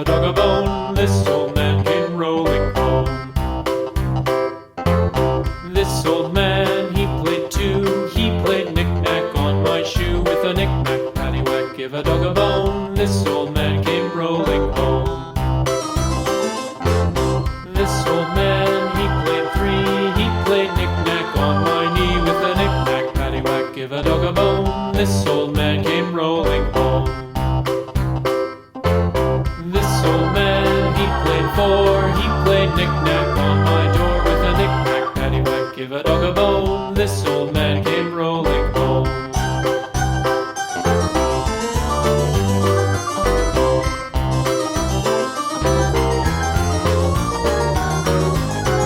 a dog a bone. This old man came rolling home. This old man, he played too. He played knick-knack on my shoe. With a knick-knack, paddywhack, give a dog a bone. This old man came rolling home. This old man, he played three. He played knick-knack on my knee. With a knick-knack, paddywhack, give a dog a bone. This old man came rolling home. This old man, he played four. He played knick-knack on my door. With a knick-knack, paddywhack, give a dog a bone. This old man came rolling home.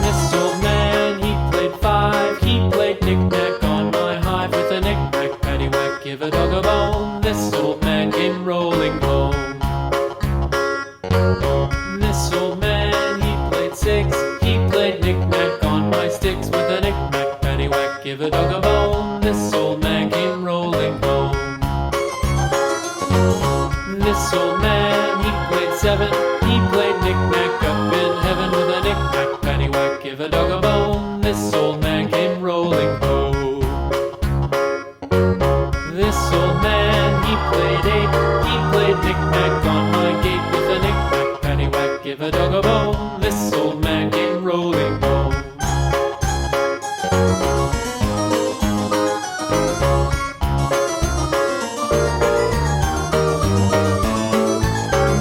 This old man, he played five. He played knick-knack on my hive. With a knick-knack, paddywhack, give a dog a bone. This old man came rolling home. This old man, he played six. He played knick-knack on my sticks. With a knick-knack, paddywhack, give a dog a bone. This old man came rolling home. This old man, he played seven. He played knick-knack up in heaven. With a knick-knack, paddywhack, give a dog a bone. This old man came rolling home. This old man, he played eight. He played knick-knack on my gate. With a knick-knack, paddywhack, give a dog a bone. This old man came rolling home.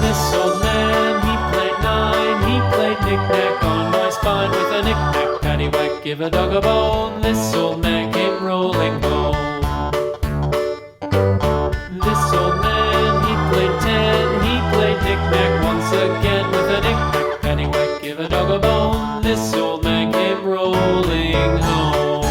This old man, he played nine. He played knick-knack on my spine. With a knick-knack, paddywhack, give a dog a bone. This old man came rolling home. This old man, he played ten. He played knick-knack once again. With a knick-knack, paddywhack, give a dog a bone. This old man came rolling home.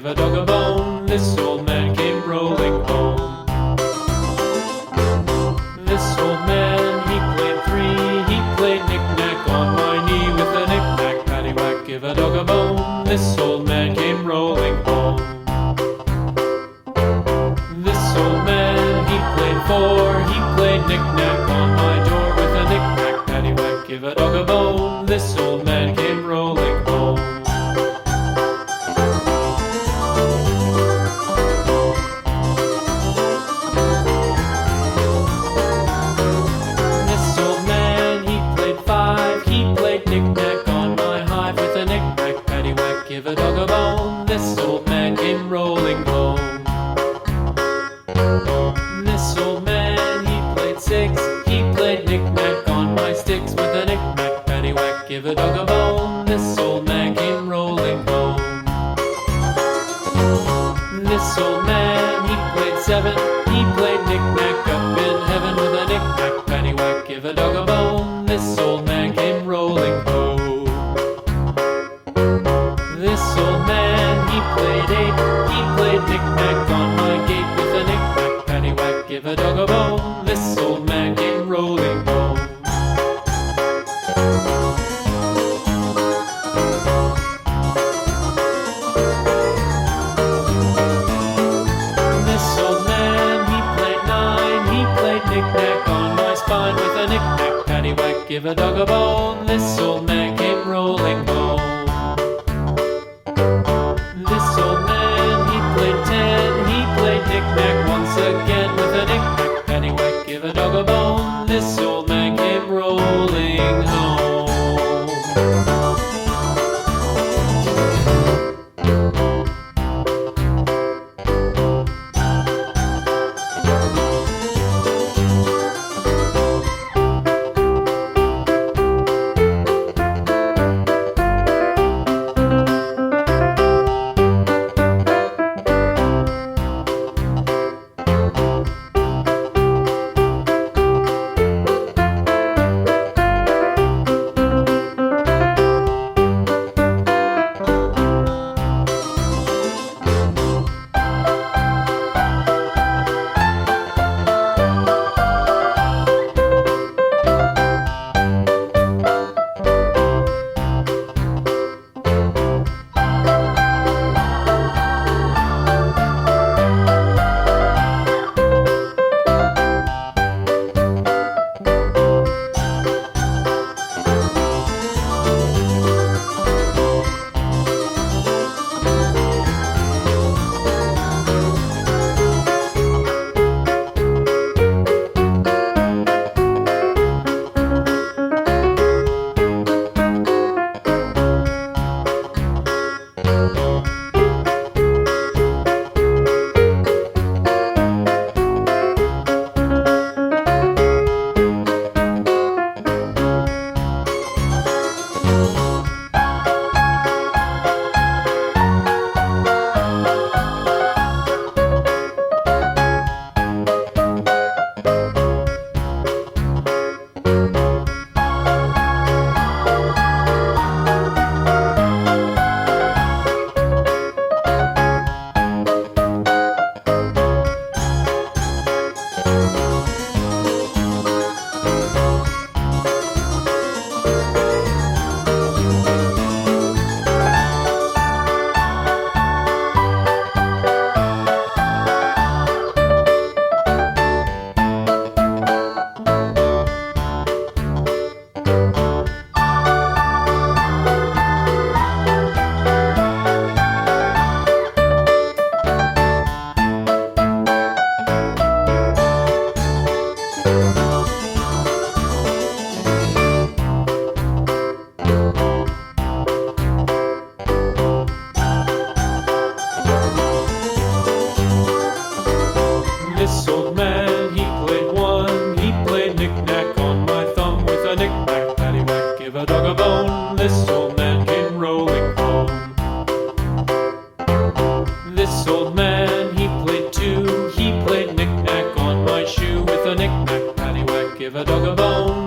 give a dog a bone. This old man came rolling home. This old man, he played three. He played knick-knack on my knee with a knick-knack, paddywhack, give a dog a bone. This old man came rolling home. This old man, he played four. He played knick-knack on my door with a knick-knack, paddywhack, give a dog a bone. This old man came rolling home. This old man, he played five. He played knick-knack on my hive with a knick-knack, paddywhack, give a dog a bone. This old man came rolling home. This old man, he played six. He played knick-knack on my sticks with a knick-knack, paddywhack, give a dog a bone. This old man came rolling home. This old man, he played seven. He played knick-knack up in heaven with a knick-knack, paddywhack, give a dog a bone. This old man came rolling home. This old man, he played eight. He played knick-knack on my gate with a knick-knack, paddywhack, give a dog a bone. This old man came rolling home. This old man, he played nine. He played knick-knack on my spine with a knick-knack, paddywhack, give a dog a bone. This old man came rolling home. This old man, he played ten. He played knick-knack once again with a knick-knack, paddywhack, give a dog a bone. This old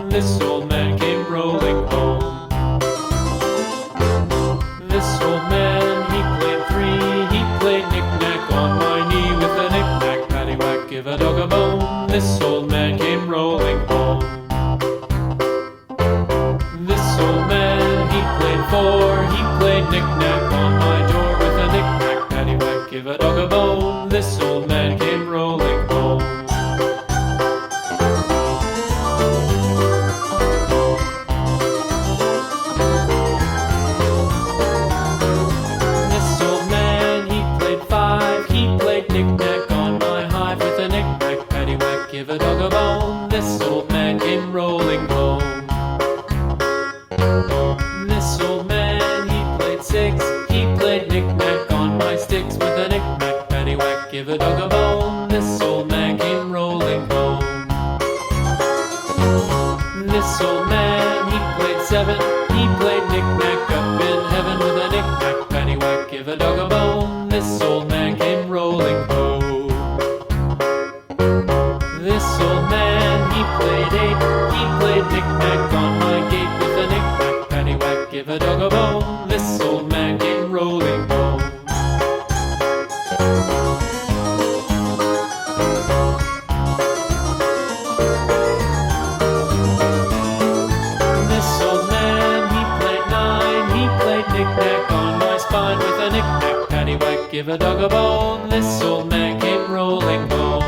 man came rolling home. This old man, he played three. He played a dog a bone. This old man came rolling home. This old man, he played five. He played knick-knack on my hive with a knick-knack, paddywhack, give a dog a bone. This old man came rolling home. This old man, he played six. He played knick-knack on my sticks with a knick-knack, paddywhack, give a dog a bone. This old man came rolling home. This old man, he played seven. He played knick-knack up in heaven with a knick-knack, paddywhack, give a dog a bone. This old man came rolling home. This old man, he played eight. He played knick-knack on my gate with a knick-knack, paddywhack, give a dog a bone. This old man came rolling home. This old man, he played nine. He played knick-knack on my spine with a knick-knack, paddywhack, give a dog a bone. This old man came rolling home.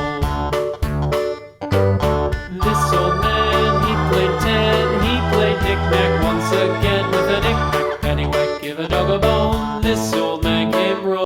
This old man, he played ten. He played knick-knack once again with a knick-knack, paddywhack, give a dog a bone. This old